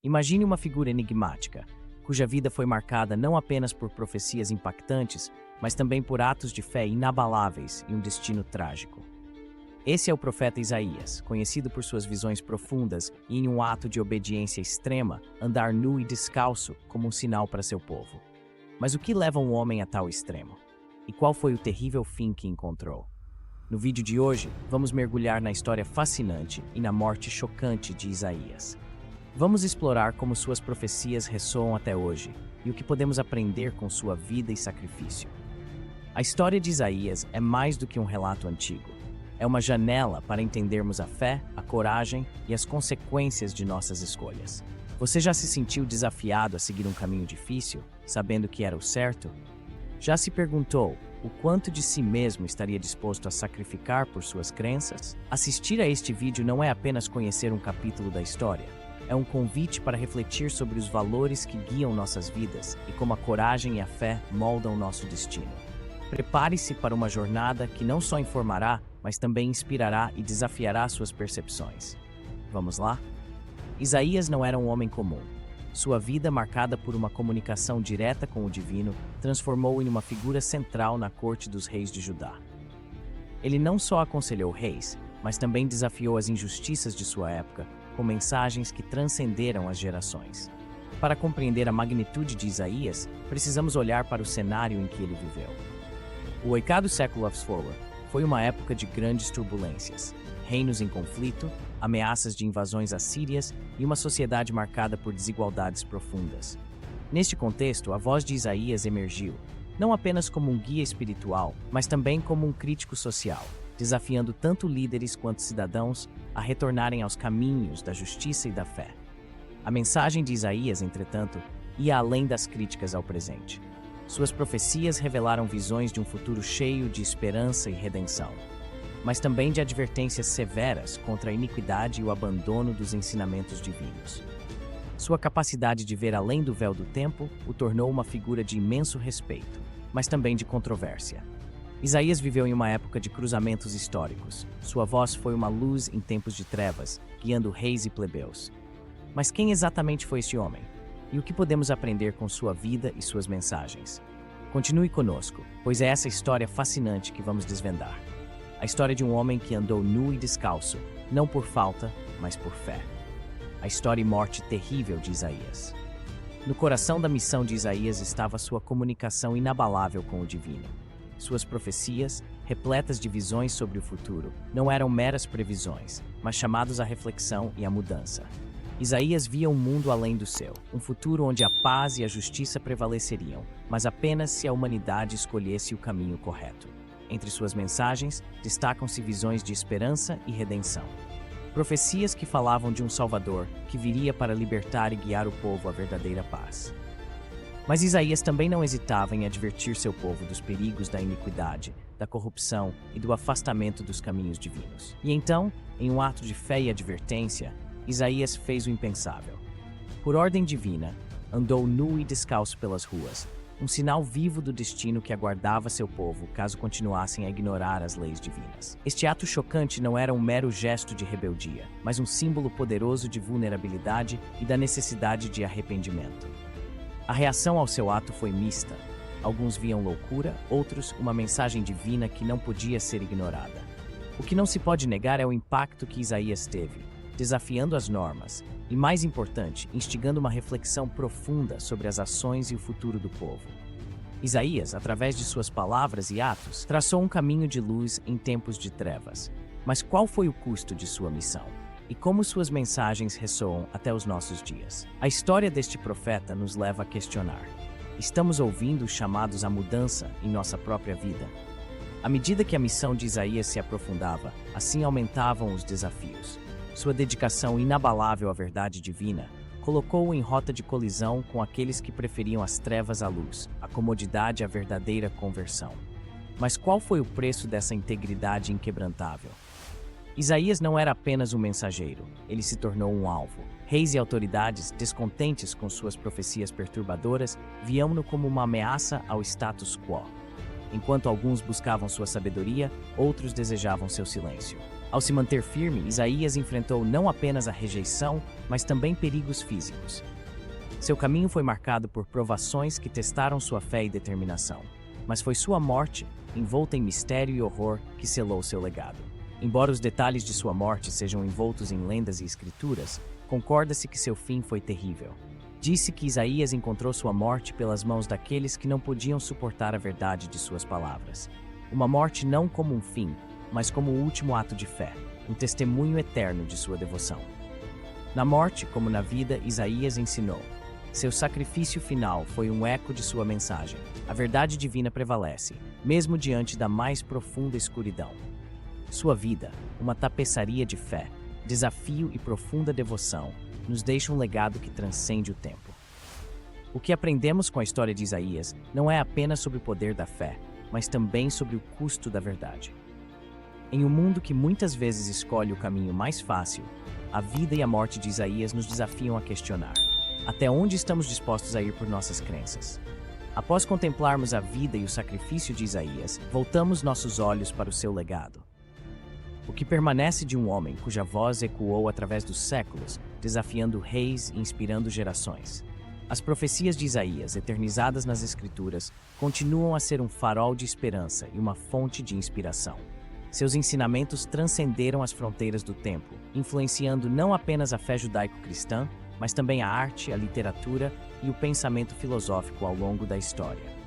Imagine uma figura enigmática, cuja vida foi marcada não apenas por profecias impactantes, mas também por atos de fé inabaláveis e um destino trágico. Esse é o profeta Isaías, conhecido por suas visões profundas e, em um ato de obediência extrema, andar nu e descalço como um sinal para seu povo. Mas o que leva um homem a tal extremo? E qual foi o terrível fim que encontrou? No vídeo de hoje, vamos mergulhar na história fascinante e na morte chocante de Isaías. Vamos explorar como suas profecias ressoam até hoje e o que podemos aprender com sua vida e sacrifício. A história de Isaías é mais do que um relato antigo. É uma janela para entendermos a fé, a coragem e as consequências de nossas escolhas. Você já se sentiu desafiado a seguir um caminho difícil, sabendo que era o certo? Já se perguntou o quanto de si mesmo estaria disposto a sacrificar por suas crenças? Assistir a este vídeo não é apenas conhecer um capítulo da história. É um convite para refletir sobre os valores que guiam nossas vidas e como a coragem e a fé moldam nosso destino. Prepare-se para uma jornada que não só informará, mas também inspirará e desafiará suas percepções. Vamos lá? Isaías não era um homem comum. Sua vida, marcada por uma comunicação direta com o divino, transformou-o em uma figura central na corte dos reis de Judá. Ele não só aconselhou reis, mas também desafiou as injustiças de sua época, com mensagens que transcenderam as gerações. Para compreender a magnitude de Isaías, precisamos olhar para o cenário em que ele viveu. O oitavo século of Forward foi uma época de grandes turbulências, reinos em conflito, ameaças de invasões assírias e uma sociedade marcada por desigualdades profundas. Neste contexto, a voz de Isaías emergiu, não apenas como um guia espiritual, mas também como um crítico social, desafiando tanto líderes quanto cidadãos a retornarem aos caminhos da justiça e da fé. A mensagem de Isaías, entretanto, ia além das críticas ao presente. Suas profecias revelaram visões de um futuro cheio de esperança e redenção, mas também de advertências severas contra a iniquidade e o abandono dos ensinamentos divinos. Sua capacidade de ver além do véu do tempo o tornou uma figura de imenso respeito, mas também de controvérsia. Isaías viveu em uma época de cruzamentos históricos. Sua voz foi uma luz em tempos de trevas, guiando reis e plebeus. Mas quem exatamente foi este homem? E o que podemos aprender com sua vida e suas mensagens? Continue conosco, pois é essa história fascinante que vamos desvendar. A história de um homem que andou nu e descalço, não por falta, mas por fé. A história e morte terrível de Isaías. No coração da missão de Isaías estava sua comunicação inabalável com o divino. Suas profecias, repletas de visões sobre o futuro, não eram meras previsões, mas chamados à reflexão e à mudança. Isaías via um mundo além do seu, um futuro onde a paz e a justiça prevaleceriam, mas apenas se a humanidade escolhesse o caminho correto. Entre suas mensagens, destacam-se visões de esperança e redenção. Profecias que falavam de um Salvador que viria para libertar e guiar o povo à verdadeira paz. Mas Isaías também não hesitava em advertir seu povo dos perigos da iniquidade, da corrupção e do afastamento dos caminhos divinos. E então, em um ato de fé e advertência, Isaías fez o impensável. Por ordem divina, andou nu e descalço pelas ruas, um sinal vivo do destino que aguardava seu povo caso continuassem a ignorar as leis divinas. Este ato chocante não era um mero gesto de rebeldia, mas um símbolo poderoso de vulnerabilidade e da necessidade de arrependimento. A reação ao seu ato foi mista. Alguns viam loucura, outros uma mensagem divina que não podia ser ignorada. O que não se pode negar é o impacto que Isaías teve, desafiando as normas e, mais importante, instigando uma reflexão profunda sobre as ações e o futuro do povo. Isaías, através de suas palavras e atos, traçou um caminho de luz em tempos de trevas. Mas qual foi o custo de sua missão? E como suas mensagens ressoam até os nossos dias? A história deste profeta nos leva a questionar. Estamos ouvindo os chamados à mudança em nossa própria vida? À medida que a missão de Isaías se aprofundava, assim aumentavam os desafios. Sua dedicação inabalável à verdade divina colocou-o em rota de colisão com aqueles que preferiam as trevas à luz, a comodidade à verdadeira conversão. Mas qual foi o preço dessa integridade inquebrantável? Isaías não era apenas um mensageiro, ele se tornou um alvo. Reis e autoridades, descontentes com suas profecias perturbadoras, viam-no como uma ameaça ao status quo. Enquanto alguns buscavam sua sabedoria, outros desejavam seu silêncio. Ao se manter firme, Isaías enfrentou não apenas a rejeição, mas também perigos físicos. Seu caminho foi marcado por provações que testaram sua fé e determinação, mas foi sua morte, envolta em mistério e horror, que selou seu legado. Embora os detalhes de sua morte sejam envoltos em lendas e escrituras, concorda-se que seu fim foi terrível. Disse que Isaías encontrou sua morte pelas mãos daqueles que não podiam suportar a verdade de suas palavras. Uma morte não como um fim, mas como o último ato de fé, um testemunho eterno de sua devoção. Na morte, como na vida, Isaías ensinou. Seu sacrifício final foi um eco de sua mensagem. A verdade divina prevalece, mesmo diante da mais profunda escuridão. Sua vida, uma tapeçaria de fé, desafio e profunda devoção, nos deixa um legado que transcende o tempo. O que aprendemos com a história de Isaías não é apenas sobre o poder da fé, mas também sobre o custo da verdade. Em um mundo que muitas vezes escolhe o caminho mais fácil, a vida e a morte de Isaías nos desafiam a questionar: até onde estamos dispostos a ir por nossas crenças? Após contemplarmos a vida e o sacrifício de Isaías, voltamos nossos olhos para o seu legado. O que permanece de um homem cuja voz ecoou através dos séculos, desafiando reis e inspirando gerações. As profecias de Isaías, eternizadas nas Escrituras, continuam a ser um farol de esperança e uma fonte de inspiração. Seus ensinamentos transcenderam as fronteiras do tempo, influenciando não apenas a fé judaico-cristã, mas também a arte, a literatura e o pensamento filosófico ao longo da história.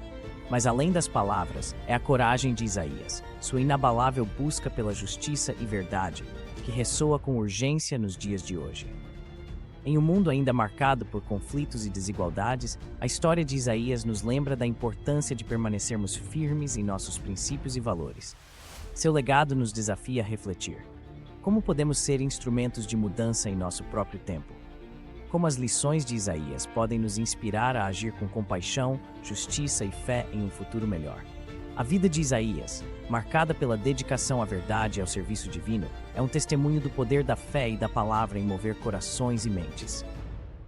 Mas além das palavras, é a coragem de Isaías, sua inabalável busca pela justiça e verdade, que ressoa com urgência nos dias de hoje. Em um mundo ainda marcado por conflitos e desigualdades, a história de Isaías nos lembra da importância de permanecermos firmes em nossos princípios e valores. Seu legado nos desafia a refletir. Como podemos ser instrumentos de mudança em nosso próprio tempo? Como as lições de Isaías podem nos inspirar a agir com compaixão, justiça e fé em um futuro melhor? A vida de Isaías, marcada pela dedicação à verdade e ao serviço divino, é um testemunho do poder da fé e da palavra em mover corações e mentes.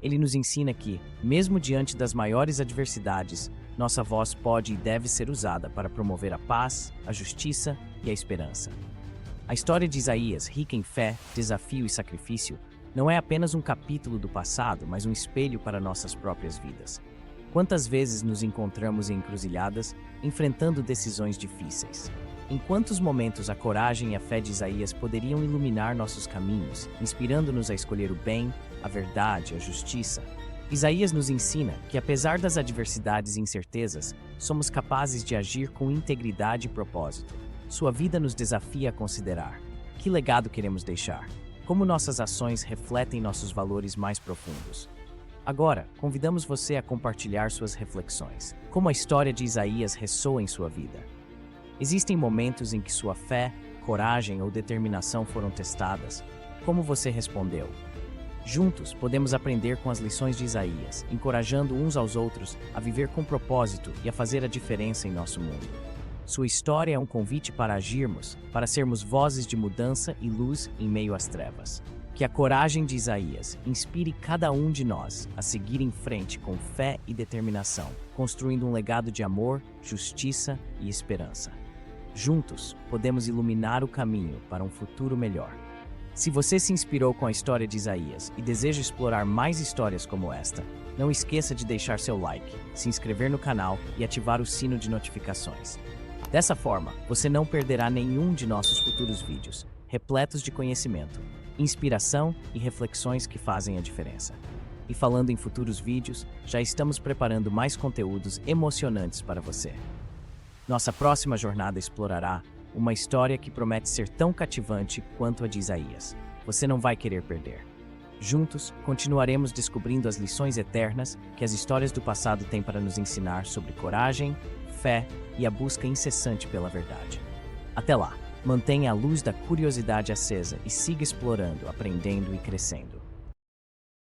Ele nos ensina que, mesmo diante das maiores adversidades, nossa voz pode e deve ser usada para promover a paz, a justiça e a esperança. A história de Isaías, rica em fé, desafio e sacrifício, não é apenas um capítulo do passado, mas um espelho para nossas próprias vidas. Quantas vezes nos encontramos em encruzilhadas, enfrentando decisões difíceis? Em quantos momentos a coragem e a fé de Isaías poderiam iluminar nossos caminhos, inspirando-nos a escolher o bem, a verdade, a justiça? Isaías nos ensina que, apesar das adversidades e incertezas, somos capazes de agir com integridade e propósito. Sua vida nos desafia a considerar: que legado queremos deixar? Como nossas ações refletem nossos valores mais profundos? Agora, convidamos você a compartilhar suas reflexões. Como a história de Isaías ressoa em sua vida? Existem momentos em que sua fé, coragem ou determinação foram testadas. Como você respondeu? Juntos, podemos aprender com as lições de Isaías, encorajando uns aos outros a viver com propósito e a fazer a diferença em nosso mundo. Sua história é um convite para agirmos, para sermos vozes de mudança e luz em meio às trevas. Que a coragem de Isaías inspire cada um de nós a seguir em frente com fé e determinação, construindo um legado de amor, justiça e esperança. Juntos, podemos iluminar o caminho para um futuro melhor. Se você se inspirou com a história de Isaías e deseja explorar mais histórias como esta, não esqueça de deixar seu like, se inscrever no canal e ativar o sino de notificações. Dessa forma, você não perderá nenhum de nossos futuros vídeos, repletos de conhecimento, inspiração e reflexões que fazem a diferença. E falando em futuros vídeos, já estamos preparando mais conteúdos emocionantes para você. Nossa próxima jornada explorará uma história que promete ser tão cativante quanto a de Isaías. Você não vai querer perder. Juntos, continuaremos descobrindo as lições eternas que as histórias do passado têm para nos ensinar sobre coragem, fé e a busca incessante pela verdade. Até lá, mantenha a luz da curiosidade acesa e siga explorando, aprendendo e crescendo.